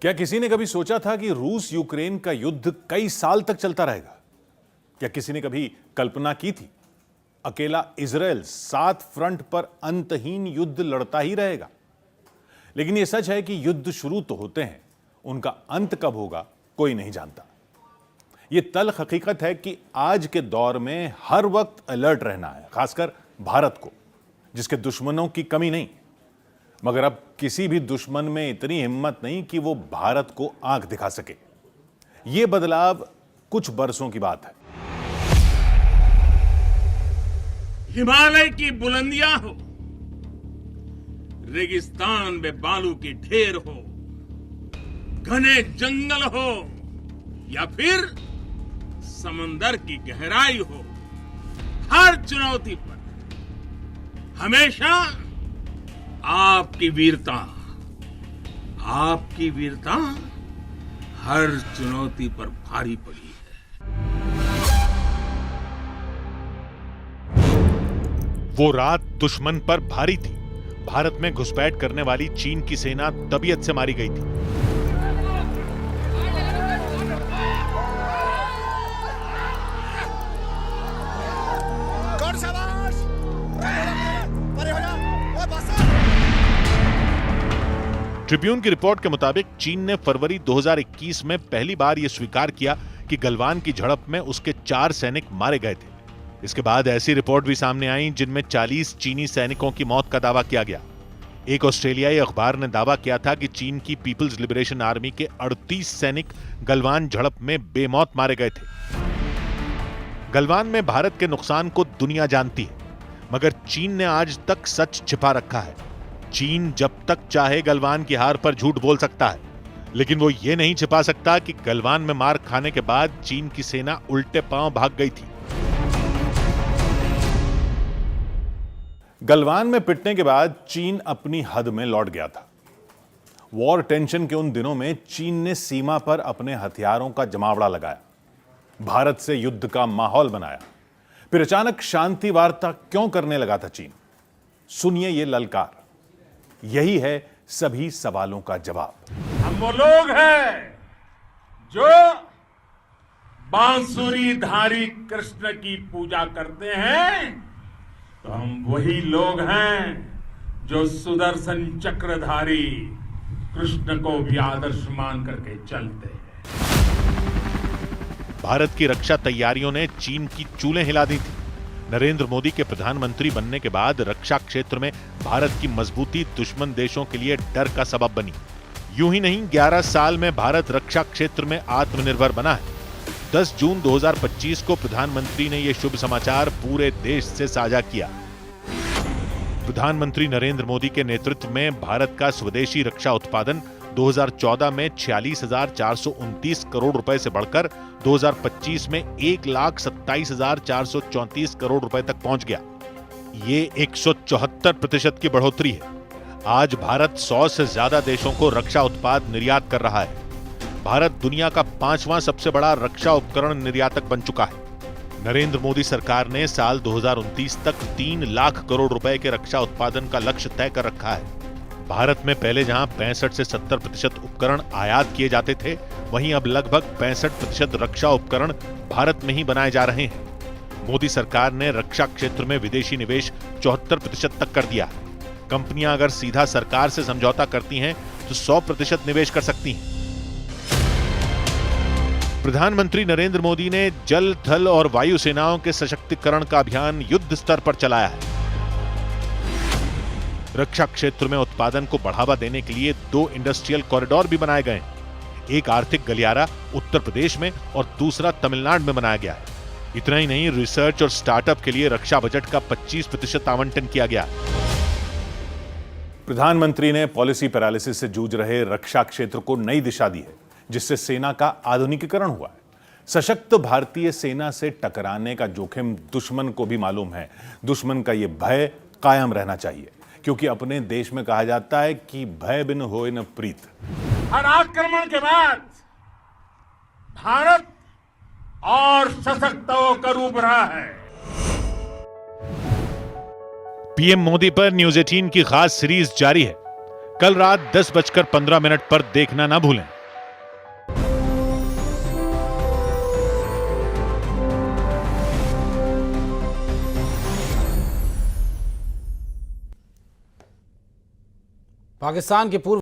क्या किसी ने कभी सोचा था कि रूस यूक्रेन का युद्ध कई साल तक चलता रहेगा? क्या किसी ने कभी कल्पना की थी अकेला इजराइल 7 फ्रंट पर अंतहीन युद्ध लड़ता ही रहेगा? लेकिन यह सच है कि युद्ध शुरू तो होते हैं, उनका अंत कब होगा कोई नहीं जानता। यह तल्ख हकीकत है कि आज के दौर में हर वक्त अलर्ट रहना है, खासकर भारत को, जिसके दुश्मनों की कमी नहीं। मगर अब किसी भी दुश्मन में इतनी हिम्मत नहीं कि वो भारत को आंख दिखा सके। यह बदलाव कुछ बरसों की बात है। हिमालय की बुलंदियां हो, रेगिस्तान में बालू की ढेर हो, घने जंगल हो या फिर समंदर की गहराई हो, हर चुनौती पर हमेशा आपकी वीरता हर चुनौती पर भारी पड़ी है। वो रात दुश्मन पर भारी थी। भारत में घुसपैठ करने वाली चीन की सेना तबीयत से मारी गई थी। ट्रिब्यून की रिपोर्ट के मुताबिक चीन ने फरवरी 2021 में पहली बार यह स्वीकार किया कि गलवान की झड़प में उसके 4 सैनिक मारे गए थे। इसके बाद ऐसी रिपोर्ट भी सामने आई जिनमें 40 चीनी सैनिकों की मौत का दावा किया गया। एक ऑस्ट्रेलियाई अखबार ने दावा किया था कि चीन की पीपल्स लिबरेशन आर्मी के 38 सैनिक गलवान झड़प में बेमौत मारे गए थे। गलवान में भारत के नुकसान को दुनिया जानती है, मगर चीन ने आज तक सच छिपा रखा है। चीन जब तक चाहे गलवान की हार पर झूठ बोल सकता है, लेकिन वो ये नहीं छिपा सकता कि गलवान में मार खाने के बाद चीन की सेना उल्टे पांव भाग गई थी। गलवान में पिटने के बाद चीन अपनी हद में लौट गया था। वॉर टेंशन के उन दिनों में चीन ने सीमा पर अपने हथियारों का जमावड़ा लगाया, भारत से युद्ध का माहौल बनाया। फिर अचानक शांति वार्ता क्यों करने लगा था चीन? सुनिए ये ललकार, यही है सभी सवालों का जवाब। हम वो लोग हैं जो बांसुरी धारी कृष्ण की पूजा करते हैं, तो हम वही लोग हैं जो सुदर्शन चक्रधारी कृष्ण को भी आदर्श मान करके चलते हैं। भारत की रक्षा तैयारियों ने चीन की चूलें हिला दी थी। नरेंद्र मोदी के प्रधानमंत्री बनने के बाद रक्षा क्षेत्र में भारत की मजबूती दुश्मन देशों के लिए डर का सबब बनी। यूं ही नहीं, 11 साल में भारत रक्षा क्षेत्र में आत्मनिर्भर बना है। 10 जून 2025 को प्रधानमंत्री ने यह शुभ समाचार पूरे देश से साझा किया। प्रधानमंत्री नरेंद्र मोदी के नेतृत्व में भारत का स्वदेशी रक्षा उत्पादन 2014 में 46,429 करोड़ रुपए से बढ़कर 2025 में 1,27,434 करोड़ रुपए तक पहुंच गया। ये 174% की बढ़ोतरी है। आज भारत 100 से ज्यादा देशों को रक्षा उत्पाद निर्यात कर रहा है। भारत दुनिया का 5वां सबसे बड़ा रक्षा उपकरण निर्यातक बन चुका है। नरेंद्र मोदी सरकार ने साल 2029 तक 3 लाख करोड़ रुपए के रक्षा उत्पादन का लक्ष्य तय कर रखा है। भारत में पहले जहां 65 से 70% उपकरण आयात किए जाते थे, वहीं अब लगभग 65% रक्षा उपकरण भारत में ही बनाए जा रहे हैं। मोदी सरकार ने रक्षा क्षेत्र में विदेशी निवेश 74% तक कर दिया है। कंपनियां अगर सीधा सरकार से समझौता करती हैं तो 100% निवेश कर सकती हैं। प्रधानमंत्री नरेंद्र मोदी ने जल, थल और वायु सेनाओं के सशक्तिकरण का अभियान युद्ध स्तर पर चलाया है। रक्षा क्षेत्र में उत्पादन को बढ़ावा देने के लिए 2 इंडस्ट्रियल कॉरिडोर भी बनाए गए हैं। एक आर्थिक गलियारा उत्तर प्रदेश में और दूसरा तमिलनाडु में बनाया गया है। इतना ही नहीं, रिसर्च और स्टार्टअप के लिए रक्षा बजट का 25% आवंटन किया गया। प्रधानमंत्री ने पॉलिसी पैरालिसिस से जूझ रहे रक्षा क्षेत्र को नई दिशा दी है, जिससे सेना का आधुनिकीकरण हुआ है। सशक्त भारतीय सेना से टकराने का जोखिम दुश्मन को भी मालूम है। दुश्मन का यह भय कायम रहना चाहिए, क्योंकि अपने देश में कहा जाता है कि भय बिन होए न प्रीत। हर आक्रमण के बाद भारत और सशक्त होकर उभरा है। पीएम मोदी पर न्यूज 18 की खास सीरीज जारी है। कल रात 10:15 पर देखना ना भूलें। पाकिस्तान के पूर्व